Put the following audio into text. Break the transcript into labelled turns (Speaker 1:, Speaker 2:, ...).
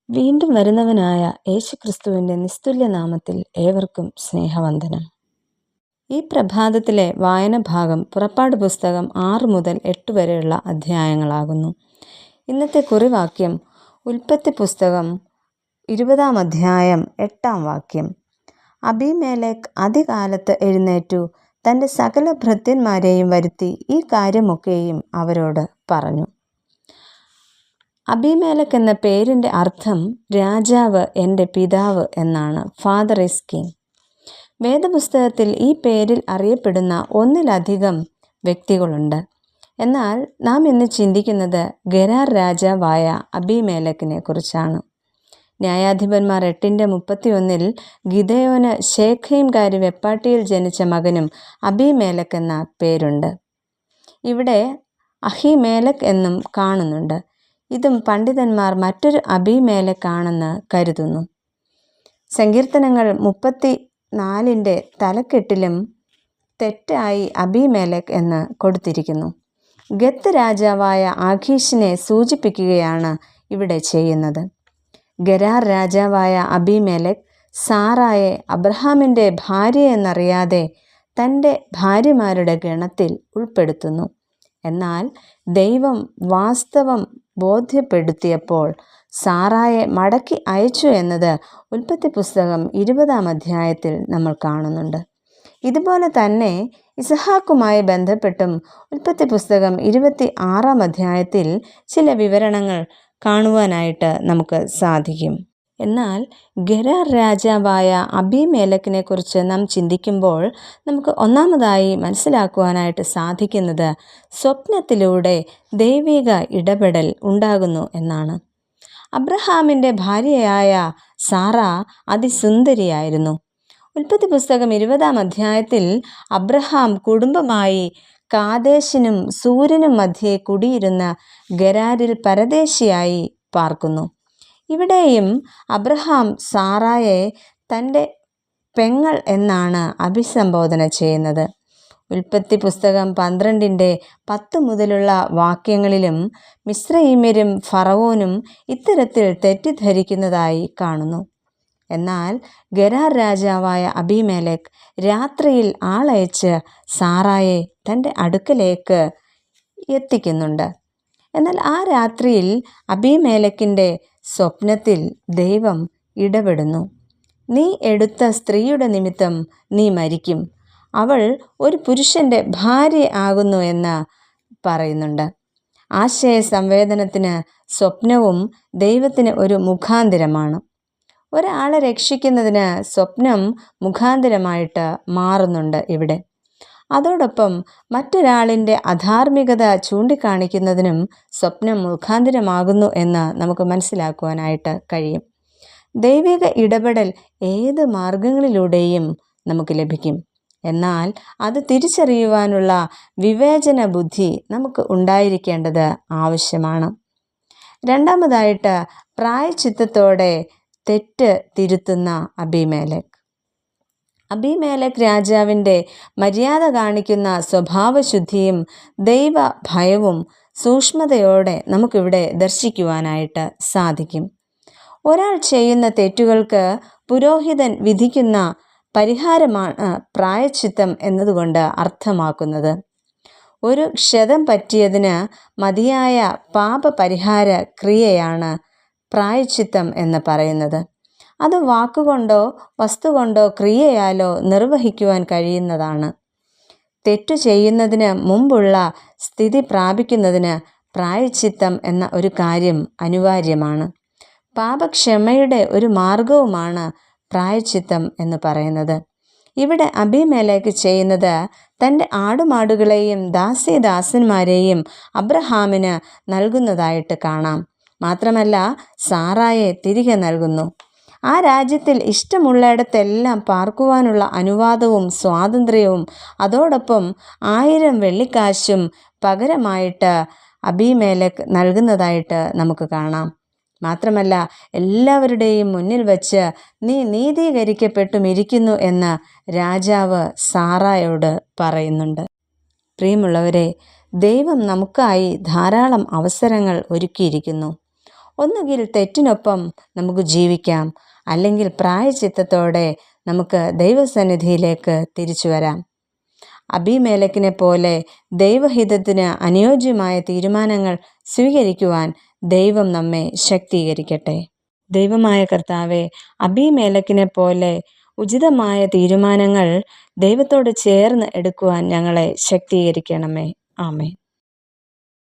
Speaker 1: വീണ്ടും വരുന്നവനായ യേശുക്രിസ്തുവിൻ്റെ നിസ്തുല്യ നാമത്തിൽ ഏവർക്കും സ്നേഹവന്ദനം. ഈ പ്രഭാതത്തിലെ വായന ഭാഗം പുറപ്പാട് പുസ്തകം 6 മുതൽ 8 വരെയുള്ള അധ്യായങ്ങളാകുന്നു. ഇന്നത്തെ കുറിവാക്യം ഉൽപ്പത്തി പുസ്തകം 20-ാം അധ്യായം 8-ാം വാക്യം. അബീമേലെക്ക് അതികാലത്ത് എഴുന്നേറ്റു തൻ്റെ സകല ഭൃത്യന്മാരെയും വരുത്തി ഈ കാര്യമൊക്കെയും അവരോട് പറഞ്ഞു. അബീമേലെക്ക് എന്ന പേരിൻ്റെ അർത്ഥം രാജാവ് എൻ്റെ പിതാവ് എന്നാണ്. Father is king. വേദപുസ്തകത്തിൽ ഈ പേരിൽ അറിയപ്പെടുന്ന ഒന്നിലധികം വ്യക്തികളുണ്ട്. എന്നാൽ നാം ഇന്ന് ചിന്തിക്കുന്നത് ഗെരാർ രാജാവായ അബീമേലെക്കിനെ കുറിച്ചാണ്. ന്യായാധിപന്മാർ 8:31 ഗിദെയോന് ശേഖെംകാരി വെപ്പാട്ടിയിൽ ജനിച്ച മകനും അബീമേലെക്ക് എന്ന പേരുണ്ട്. ഇവിടെ അഹിമേലെക്ക് എന്നും കാണുന്നുണ്ട്. ഇതും പണ്ഡിതന്മാർ മറ്റൊരു അബീമേലെക്കാണെന്ന് കരുതുന്നു. സങ്കീർത്തനങ്ങൾ 34 തലക്കെട്ടിലും തെറ്റായി അബീമേലെക്ക് എന്ന് കൊടുത്തിരിക്കുന്നു. ഗത്ത് രാജാവായ ആഖീഷിനെ സൂചിപ്പിക്കുകയാണ് ഇവിടെ ചെയ്യുന്നത്. ഗെരാർ രാജാവായ അബീമേലെക്ക് സാറായെ അബ്രഹാമിൻ്റെ ഭാര്യയെന്നറിയാതെ തൻ്റെ ഭാര്യമാരുടെ ഗണത്തിൽ ഉൾപ്പെടുത്തുന്നു. എന്നാൽ ദൈവം വാസ്തവം ബോധ്യപ്പെടുത്തിയപ്പോൾ സാറായെ മടക്കി അയച്ചു എന്നത് ഉൽപ്പത്തി പുസ്തകം 20-ാം അധ്യായത്തിൽ നമ്മൾ കാണുന്നുണ്ട്. ഇതുപോലെ തന്നെ ഇസഹാക്കുമായി ബന്ധപ്പെട്ടും ഉൽപ്പത്തി പുസ്തകം 26-ാം അധ്യായത്തിൽ ചില വിവരണങ്ങൾ കാണുവാനായിട്ട് നമുക്ക് സാധിക്കും. എന്നാൽ ഗെരാർ രാജാവായ അബീമേലെക്കിനെ കുറിച്ച് നാം ചിന്തിക്കുമ്പോൾ നമുക്ക് ഒന്നാമതായി മനസ്സിലാക്കുവാനായിട്ട് സാധിക്കുന്നത് സ്വപ്നത്തിലൂടെ ദൈവിക ഇടപെടൽ ഉണ്ടാകുന്നു എന്നാണ്. അബ്രഹാമിൻ്റെ ഭാര്യയായ സാറ അതിസുന്ദരിയായിരുന്നു. ഉൽപ്പത്തി പുസ്തകം 20-ാം അധ്യായത്തിൽ അബ്രഹാം കുടുംബമായി കാദേശിനും സൂര്യനും മധ്യേ കുടിയിരുന്ന ഗെരാരിൽ പരദേശിയായി പാർക്കുന്നു. ഇവിടെയും അബ്രഹാം സാറായെ തൻ്റെ പെങ്ങൾ എന്നാണ് അഭിസംബോധന ചെയ്യുന്നത്. ഉൽപ്പത്തി പുസ്തകം 12:10 മുതലുള്ള വാക്യങ്ങളിലും മിസ്രയീമ്യരും ഫറവോനും ഇത്തരത്തിൽ തെറ്റിദ്ധരിക്കുന്നതായി കാണുന്നു. എന്നാൽ ഗെരാർ രാജാവായ അബീമേലെക്ക് രാത്രിയിൽ ആളയച്ച് സാറായെ തൻ്റെ അടുക്കലേക്ക് എത്തിക്കുന്നുണ്ട്. എന്നാൽ ആ രാത്രിയിൽ അബീമേലെക്കിൻ്റെ സ്വപ്നത്തിൽ ദൈവം ഇടപെടുന്നു. നീ എടുത്ത സ്ത്രീയുടെ നിമിത്തം നീ മരിക്കും, അവൾ ഒരു പുരുഷൻ്റെ ഭാര്യ ആകുന്നു എന്ന് പറയുന്നുണ്ട്. ആശയ സംവേദനത്തിന് സ്വപ്നവും ദൈവത്തിന് ഒരു മുഖാന്തിരമാണ്. ഒരാളെ രക്ഷിക്കുന്നതിന് സ്വപ്നം മുഖാന്തിരമായിട്ട് മാറുന്നുണ്ട് ഇവിടെ. അതോടൊപ്പം മറ്റൊരാളിൻ്റെ അധാർമികത ചൂണ്ടിക്കാണിക്കുന്നതിനും സ്വപ്നം മുഖാന്തിരമാകുന്നു എന്ന് നമുക്ക് മനസ്സിലാക്കുവാനായിട്ട് കഴിയും. ദൈവിക ഇടപെടൽ ഏത് മാർഗങ്ങളിലൂടെയും നമുക്ക് ലഭിക്കും. എന്നാൽ അത് തിരിച്ചറിയുവാനുള്ള വിവേചന ബുദ്ധി നമുക്ക് ഉണ്ടായിരിക്കേണ്ടത് ആവശ്യമാണ്. രണ്ടാമതായിട്ട് പ്രായശ്ചിത്തത്തോടെ തെറ്റ് തിരുത്തുന്ന അബീമേലെക്ക്. അബീമേലെക്ക് രാജാവിൻ്റെ മര്യാദ കാണിക്കുന്ന സ്വഭാവശുദ്ധിയും ദൈവ ഭയവും സൂക്ഷ്മതയോടെ നമുക്കിവിടെ ദർശിക്കുവാനായിട്ട് സാധിക്കും. ഒരാൾ ചെയ്യുന്ന തെറ്റുകൾക്ക് പുരോഹിതൻ വിധിക്കുന്ന പരിഹാരമാണ് പ്രായശ്ചിത്തം എന്നതുകൊണ്ട് അർത്ഥമാക്കുന്നത്. ഒരു ക്ഷതം പറ്റിയതിന് മതിയായ പാപപരിഹാര ക്രിയയാണ് പ്രായശ്ചിത്തം എന്ന് പറയുന്നത്. അത് വാക്കുകൊണ്ടോ വസ്തുകൊണ്ടോ ക്രിയയാലോ നിർവഹിക്കുവാൻ കഴിയുന്നതാണ്. തെറ്റു ചെയ്യുന്നതിന് മുമ്പുള്ള സ്ഥിതി പ്രാപിക്കുന്നതിന് പ്രായശ്ചിത്തം എന്ന ഒരു കാര്യം അനിവാര്യമാണ്. പാപക്ഷമയുടെ ഒരു മാർഗവുമാണ് പ്രായശ്ചിത്തം എന്ന് പറയുന്നത്. ഇവിടെ അബീമേലെക്ക് ചെയ്യുന്നത് തൻ്റെ ആടുമാടുകളെയും ദാസീദാസന്മാരെയും അബ്രഹാമിന് നൽകുന്നതായിട്ട് കാണാം. മാത്രമല്ല സാറായെ തിരികെ നൽകുന്നു. ആ രാജ്യത്തിൽ ഇഷ്ടമുള്ളിടത്തെല്ലാം പാർക്കുവാനുള്ള അനുവാദവും സ്വാതന്ത്ര്യവും അതോടൊപ്പം 1000 വെള്ളിക്കാശും പകരമായിട്ട് അബീമേലെക്ക് നൽകുന്നതായിട്ട് നമുക്ക് കാണാം. മാത്രമല്ല എല്ലാവരുടെയും മുന്നിൽ വച്ച് നീ നീതീകരിക്കപ്പെട്ടുമിരിക്കുന്നു എന്ന് രാജാവ് സാറായോട് പറയുന്നുണ്ട്. പ്രിയമുള്ളവരെ, ദൈവം നമുക്കായി ധാരാളം അവസരങ്ങൾ ഒരുക്കിയിരിക്കുന്നു. ഒന്നുകിൽ തെറ്റിനൊപ്പം നമുക്ക് ജീവിക്കാം, അല്ലെങ്കിൽ പ്രായശ്ചിത്തത്തോടെ നമുക്ക് ദൈവസന്നിധിയിലേക്ക് തിരിച്ചു വരാം. അബീമേലെക്കിനെ പോലെ ദൈവഹിതത്തിന് അനുയോജ്യമായ തീരുമാനങ്ങൾ സ്വീകരിക്കുവാൻ ദൈവം നമ്മെ ശക്തീകരിക്കട്ടെ. ദൈവമായ കർത്താവെ, അബീമേലെക്കിനെ പോലെ ഉചിതമായ തീരുമാനങ്ങൾ ദൈവത്തോട് ചേർന്ന് എടുക്കുവാൻ ഞങ്ങളെ ശക്തീകരിക്കണമേ. ആമേൻ.